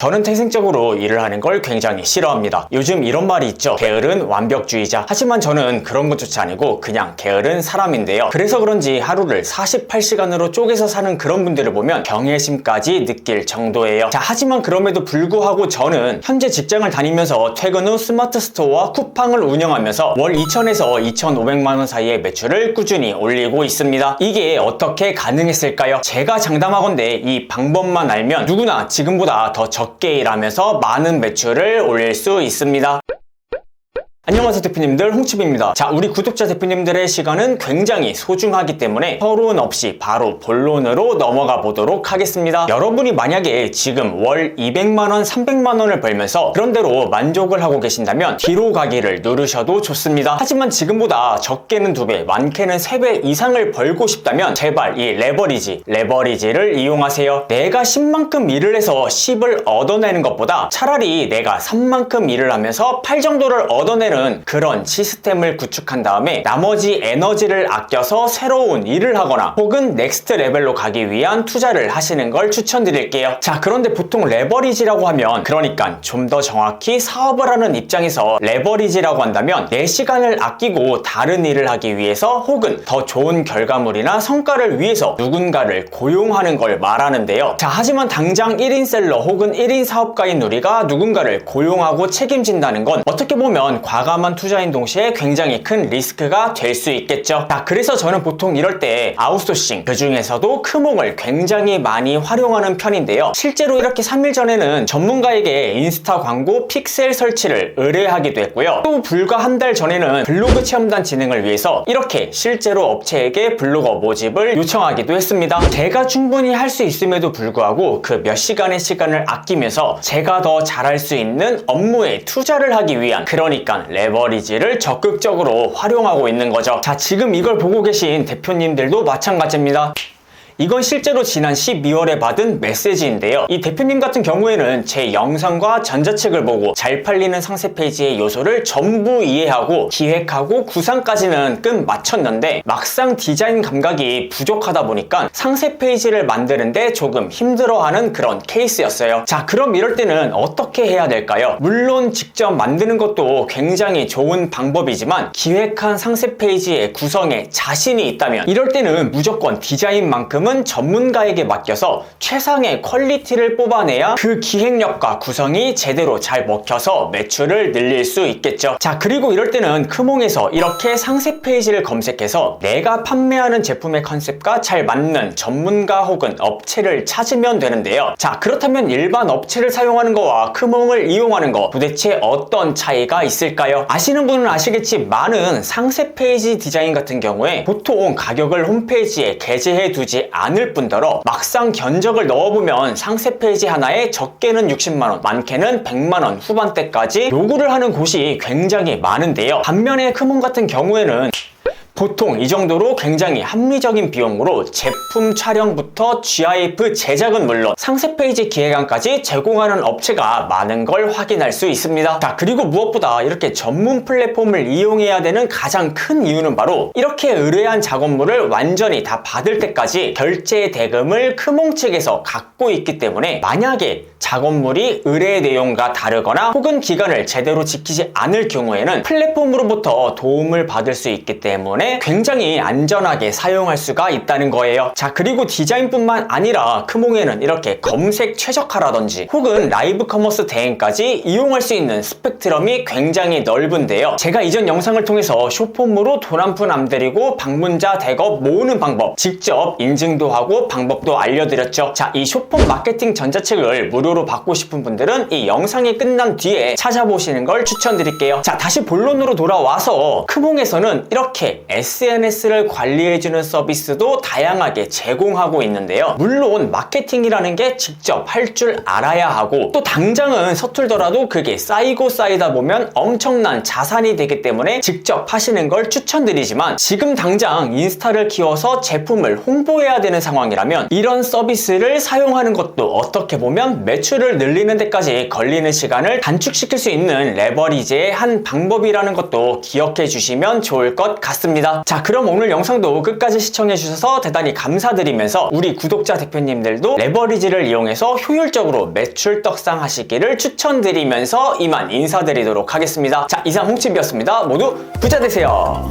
저는 태생적으로 일을 하는 걸 굉장히 싫어합니다. 요즘 이런 말이 있죠. 게으른 완벽주의자. 하지만 저는 그런 것조차 아니고 그냥 게으른 사람인데요. 그래서 그런지 하루를 48시간으로 쪼개서 사는 그런 분들을 보면 경외심까지 느낄 정도예요. 자, 하지만 그럼에도 불구하고 저는 현재 직장을 다니면서 퇴근 후 스마트 스토어와 쿠팡을 운영하면서 월 2,000에서 2,500만 원 사이의 매출을 꾸준히 올리고 있습니다. 이게 어떻게 가능했을까요? 제가 장담하건대 이 방법만 알면 누구나 지금보다 더 적게 일하면서 많은 매출을 올릴 수 있습니다. 안녕하세요 대표님들, 홍치비입니다. 자, 우리 구독자 대표님들의 시간은 굉장히 소중하기 때문에 서론 없이 바로 본론으로 넘어가 보도록 하겠습니다. 여러분이 만약에 지금 월 200만원, 300만원을 벌면서 그런대로 만족을 하고 계신다면 뒤로 가기를 누르셔도 좋습니다. 하지만 지금보다 적게는 2배, 많게는 3배 이상을 벌고 싶다면 제발 이 레버리지를 이용하세요. 내가 10만큼 일을 해서 10을 얻어내는 것보다 차라리 내가 3만큼 일을 하면서 8 정도를 얻어내는 그런 시스템을 구축한 다음에 나머지 에너지를 아껴서 새로운 일을 하거나 혹은 넥스트 레벨로 가기 위한 투자를 하시는 걸 추천드릴게요. 자, 그런데 보통 레버리지라고 하면, 그러니까 좀 더 정확히 사업을 하는 입장에서 레버리지라고 한다면 내 시간을 아끼고 다른 일을 하기 위해서 혹은 더 좋은 결과물이나 성과를 위해서 누군가를 고용하는 걸 말하는데요. 자, 하지만 당장 1인 셀러 혹은 1인 사업가인 우리가 누군가를 고용하고 책임진다는 건 어떻게 보면 과감한 투자인 동시에 굉장히 큰 리스크가 될 수 있겠죠. 자, 그래서 저는 보통 이럴 때 아웃소싱, 그 중에서도 크몽을 굉장히 많이 활용하는 편인데요. 실제로 이렇게 3일 전에는 전문가에게 인스타 광고 픽셀 설치를 의뢰하기도 했고요. 또 불과 한 달 전에는 블로그 체험단 진행을 위해서 이렇게 실제로 업체에게 블로거 모집을 요청하기도 했습니다. 제가 충분히 할 수 있음에도 불구하고 그 몇 시간의 시간을 아끼면서 제가 더 잘할 수 있는 업무에 투자를 하기 위한, 그러니까 레버리지를 적극적으로 활용하고 있는 거죠. 자, 지금 이걸 보고 계신 대표님들도 마찬가지입니다. 이건 실제로 지난 12월에 받은 메시지인데요. 이 대표님 같은 경우에는 제 영상과 전자책을 보고 잘 팔리는 상세 페이지의 요소를 전부 이해하고 기획하고 구상까지는 끝 마쳤는데 막상 디자인 감각이 부족하다 보니까 상세 페이지를 만드는데 조금 힘들어하는 그런 케이스였어요. 자, 그럼 이럴 때는 어떻게 해야 될까요? 물론 직접 만드는 것도 굉장히 좋은 방법이지만 기획한 상세 페이지의 구성에 자신이 있다면 이럴 때는 무조건 디자인만큼은 전문가에게 맡겨서 최상의 퀄리티를 뽑아내야 그 기획력과 구성이 제대로 잘 먹혀서 매출을 늘릴 수 있겠죠. 자, 그리고 이럴 때는 크몽에서 이렇게 상세 페이지를 검색해서 내가 판매하는 제품의 컨셉과 잘 맞는 전문가 혹은 업체를 찾으면 되는데요. 자, 그렇다면 일반 업체를 사용하는 거와 크몽을 이용하는 거 도대체 어떤 차이가 있을까요? 아시는 분은 아시겠지만은 상세 페이지 디자인 같은 경우에 보통 가격을 홈페이지에 게재해 두지 않을 뿐더러 막상 견적을 넣어보면 상세 페이지 하나에 적게는 60만원, 많게는 100만원 후반대까지 요구를 하는 곳이 굉장히 많은데요. 반면에 크몽 같은 경우에는 보통 이 정도로 굉장히 합리적인 비용으로 제품 촬영부터 GIF 제작은 물론 상세 페이지 기획안까지 제공하는 업체가 많은 걸 확인할 수 있습니다. 자, 그리고 무엇보다 이렇게 전문 플랫폼을 이용해야 되는 가장 큰 이유는 바로 이렇게 의뢰한 작업물을 완전히 다 받을 때까지 결제 대금을 크몽 측에서 갖고 있기 때문에 만약에 작업물이 의뢰 내용과 다르거나 혹은 기간을 제대로 지키지 않을 경우에는 플랫폼으로부터 도움을 받을 수 있기 때문에 굉장히 안전하게 사용할 수가 있다는 거예요. 자, 그리고 디자인뿐만 아니라 크몽에는 이렇게 검색 최적화라든지 혹은 라이브 커머스 대행까지 이용할 수 있는 스펙트럼이 굉장히 넓은데요. 제가 이전 영상을 통해서 쇼폼으로 돈 한 푼 안 들이고 방문자 대거 모으는 방법 직접 인증도 하고 방법도 알려드렸죠. 자, 이 쇼폼 마케팅 전자책을 무료로 받고 싶은 분들은 이 영상이 끝난 뒤에 찾아보시는 걸 추천드릴게요. 자, 다시 본론으로 돌아와서 크몽에서는 이렇게 SNS를 관리해주는 서비스도 다양하게 제공하고 있는데요. 물론 마케팅이라는 게 직접 할 줄 알아야 하고 또 당장은 서툴더라도 그게 쌓이고 쌓이다 보면 엄청난 자산이 되기 때문에 직접 하시는 걸 추천드리지만 지금 당장 인스타를 키워서 제품을 홍보해야 되는 상황이라면 이런 서비스를 사용하는 것도 어떻게 보면 매출을 늘리는 데까지 걸리는 시간을 단축시킬 수 있는 레버리지의 한 방법이라는 것도 기억해 주시면 좋을 것 같습니다. 하겠습니다. 자, 그럼 오늘 영상도 끝까지 시청해주셔서 대단히 감사드리면서 우리 구독자 대표님들도 레버리지를 이용해서 효율적으로 매출 떡상하시기를 추천드리면서 이만 인사드리도록 하겠습니다. 자, 이상 홍치비였습니다. 모두 부자 되세요.